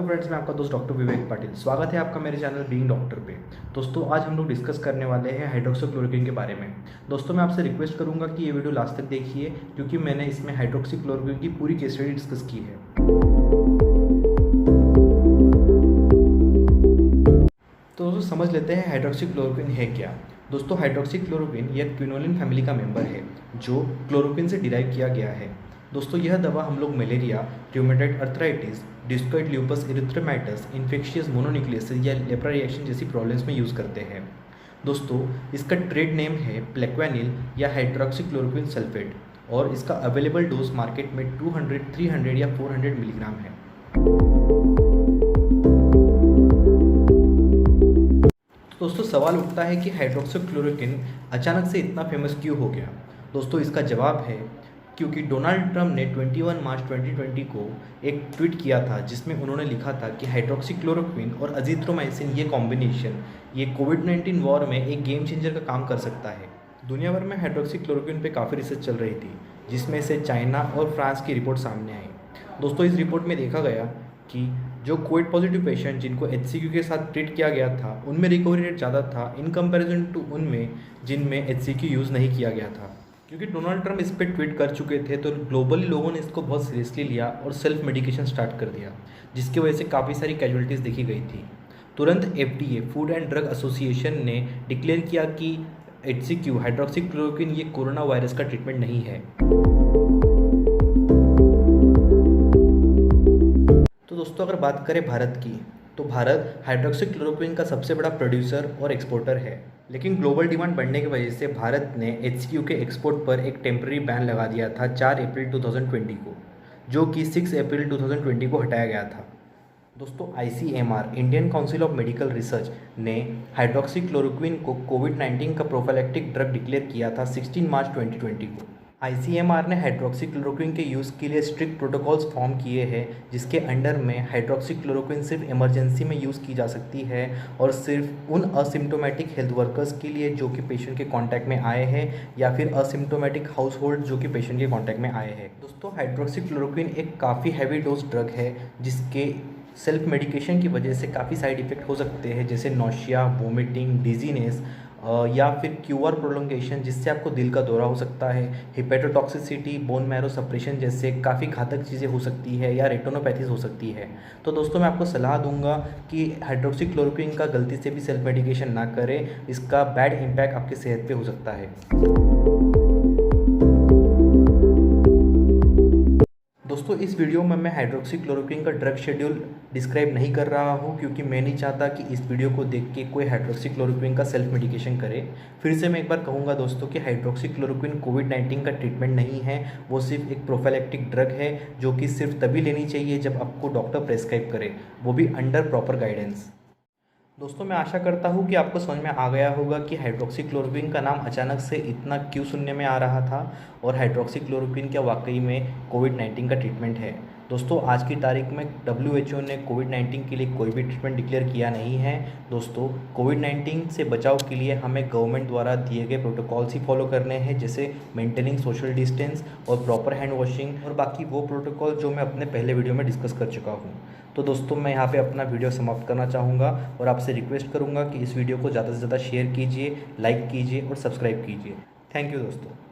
Friends, मैं आपका दोस्त डॉक्टर विवेक पाटिल। स्वागत है आपका मेरे चैनल बीइंग डॉक्टर पे। दोस्तों, आज हम लोग डिस्कस करने वाले हैं हाइड्रोक्सीक्लोरोक्विन के बारे में। दोस्तों, मैं आपसे रिक्वेस्ट करूंगा कि ये वीडियो लास्ट तक देखिए, क्योंकि मैंने इसमें हाइड्रोक्सीक्लोरोक्विन की पूरी केस स्टडी डिस्कस की है। तो दोस्तों, समझ लेते हैं हाइड्रोक्सीक्लोरोक्विन है क्या। दोस्तों, हाइड्रोक्सीक्लोरोक्विन यह क्विनोलिन फैमिली का मेंबर है, जो क्लोरोक्विन से डिराइव किया गया है। दोस्तों, यह दवा हम लोग malaria, rheumatoid arthritis, discoid lupus erythematosus, infectious mononucleosis या लेप्रा रिएक्शन जैसी प्रॉब्लम्स में यूज़ करते हैं। दोस्तों, इसका ट्रेड नेम है प्लेक्वानिल या हाइड्रोक्सीक्लोरोक्विन सल्फेट, और इसका अवेलेबल डोज मार्केट में 200, 300 या 400 मिलीग्राम है। तो दोस्तों, सवाल उठता है कि हाइड्रोक्सीक्लोरोक्विन अचानक से इतना फेमस क्यों हो गया। दोस्तों, इसका जवाब है क्योंकि डोनाल्ड ट्रंप ने 21 मार्च 2020 को एक ट्वीट किया था, जिसमें उन्होंने लिखा था कि हाइड्रोक्सीक्लोरोक्विन और अजीथ्रोमाइसिन ये कॉम्बिनेशन ये कोविड-19 वॉर में एक गेम चेंजर का काम कर सकता है। दुनिया भर में हाइड्रोक्सीक्लोरोक्विन पे काफ़ी रिसर्च चल रही थी, जिसमें से चाइना और फ्रांस की रिपोर्ट सामने आई। दोस्तों, इस रिपोर्ट में देखा गया कि जो कोविड पॉजिटिव पेशेंट जिनको HCQ के साथ ट्रीट किया गया था, उनमें रिकवरी रेट ज़्यादा था इन कंपैरिजन टू उनमें जिनमें HCQ यूज़ नहीं किया गया था। क्योंकि डोनाल्ड ट्रंप इस पर ट्वीट कर चुके थे, तो ग्लोबली लोगों ने इसको बहुत सीरियसली लिया और सेल्फ मेडिकेशन स्टार्ट कर दिया, जिसकी वजह से काफ़ी सारी कैजुअलिटीज़ देखी गई थी। तुरंत FDA food and drug association ने डिक्लेयर किया कि HCQ हाइड्रोक्सीक्लोरोक्विन ये कोरोना वायरस का ट्रीटमेंट नहीं है। तो दोस्तों, अगर बात करें भारत की, तो भारत हाइड्रोक्सीक्लोरोक्विन का सबसे बड़ा प्रोड्यूसर और एक्सपोर्टर है। लेकिन ग्लोबल डिमांड बढ़ने की वजह से भारत ने HCQ के एक्सपोर्ट पर एक टेम्पररी बैन लगा दिया था 4 अप्रैल 2020 को, जो कि 6 अप्रैल 2020 को हटाया गया था। दोस्तों, ICMR Indian council of medical research ने हाइड्रोक्सीक्लोरोक्विन को कोविड-19 का प्रोफाइलैक्टिक ड्रग डिक्लेयर किया था 16 मार्च 2020 को। ICMR ने हाइड्रोक्सीक्लोरोक्विन के यूज़ के लिए स्ट्रिक्ट प्रोटोकॉल्स फॉर्म किए हैं, जिसके अंडर में हाइड्रोक्सीक्लोरोक्विन सिर्फ इमरजेंसी में यूज़ की जा सकती है और सिर्फ उन असिम्टोमेटिक हेल्थ वर्कर्स के लिए जो कि पेशेंट के कांटेक्ट में आए हैं, या फिर असिम्टोमेटिक हाउस होल्ड जो कि पेशेंट के कांटेक्ट में आए हैं। दोस्तों, हाइड्रोक्सीक्लोरोक्विन एक काफ़ी हैवी डोज ड्रग है, जिसके सेल्फ मेडिकेशन की वजह से काफ़ी साइड इफ़ेक्ट हो सकते हैं, जैसे नौशिया, वोमिटिंग, डिजीनेस, या फिर क्यूआर प्रोलोंगेशन, जिससे आपको दिल का दौरा हो सकता है, हिपेटोटॉक्सिसिटी, बोन मैरो सप्रेशन जैसे काफ़ी घातक चीज़ें हो सकती है, या रेटिनोपैथीज हो सकती है। तो दोस्तों, मैं आपको सलाह दूंगा कि हाइड्रोक्सीक्लोरोक्विन का गलती से भी सेल्फ मेडिकेशन ना करें, इसका बैड इम्पैक्ट आपकी सेहत पे हो सकता है। दोस्तों, इस वीडियो में मैं हाइड्रोक्सीक्लोरोक्विन का ड्रग शेड्यूल डिस्क्राइब नहीं कर रहा हूं, क्योंकि मैं नहीं चाहता कि इस वीडियो को देख के कोई हाइड्रोक्सीक्लोरोक्विन का सेल्फ मेडिकेशन करे। फिर से मैं एक बार कहूंगा दोस्तों कि हाइड्रोक्सीक्लोरोक्विन कोविड-19 का ट्रीटमेंट नहीं है, वो सिर्फ एक प्रोफाइलैक्टिक ड्रग है, जो कि सिर्फ तभी लेनी चाहिए जब आपको डॉक्टर प्रेस्क्राइब करे, वो भी अंडर प्रॉपर गाइडेंस। दोस्तों, मैं आशा करता हूँ कि आपको समझ में आ गया होगा कि हाइड्रोक्सीक्लोरोक्विन का नाम अचानक से इतना क्यों सुनने में आ रहा था, और हाइड्रोक्सीक्लोरोक्विन क्या वाकई में कोविड-19 का ट्रीटमेंट है। दोस्तों, आज की तारीख में WHO ने कोविड-19 के लिए कोई भी ट्रीटमेंट डिक्लेयर किया नहीं है। दोस्तों, कोविड-19 से बचाव के लिए हमें गवर्नमेंट द्वारा दिए गए प्रोटोकॉल्स ही फॉलो करने हैं, जैसे मेंटेनिंग सोशल डिस्टेंस और प्रॉपर हैंड वॉशिंग, और बाकी वो प्रोटोकॉल जो मैं अपने पहले वीडियो में डिस्कस कर चुका हूँ। तो दोस्तों, मैं यहाँ पे अपना वीडियो समाप्त करना चाहूँगा और आपसे रिक्वेस्ट करूँगा कि इस वीडियो को ज़्यादा से ज़्यादा शेयर कीजिए, लाइक कीजिए और सब्सक्राइब कीजिए। थैंक यू दोस्तों।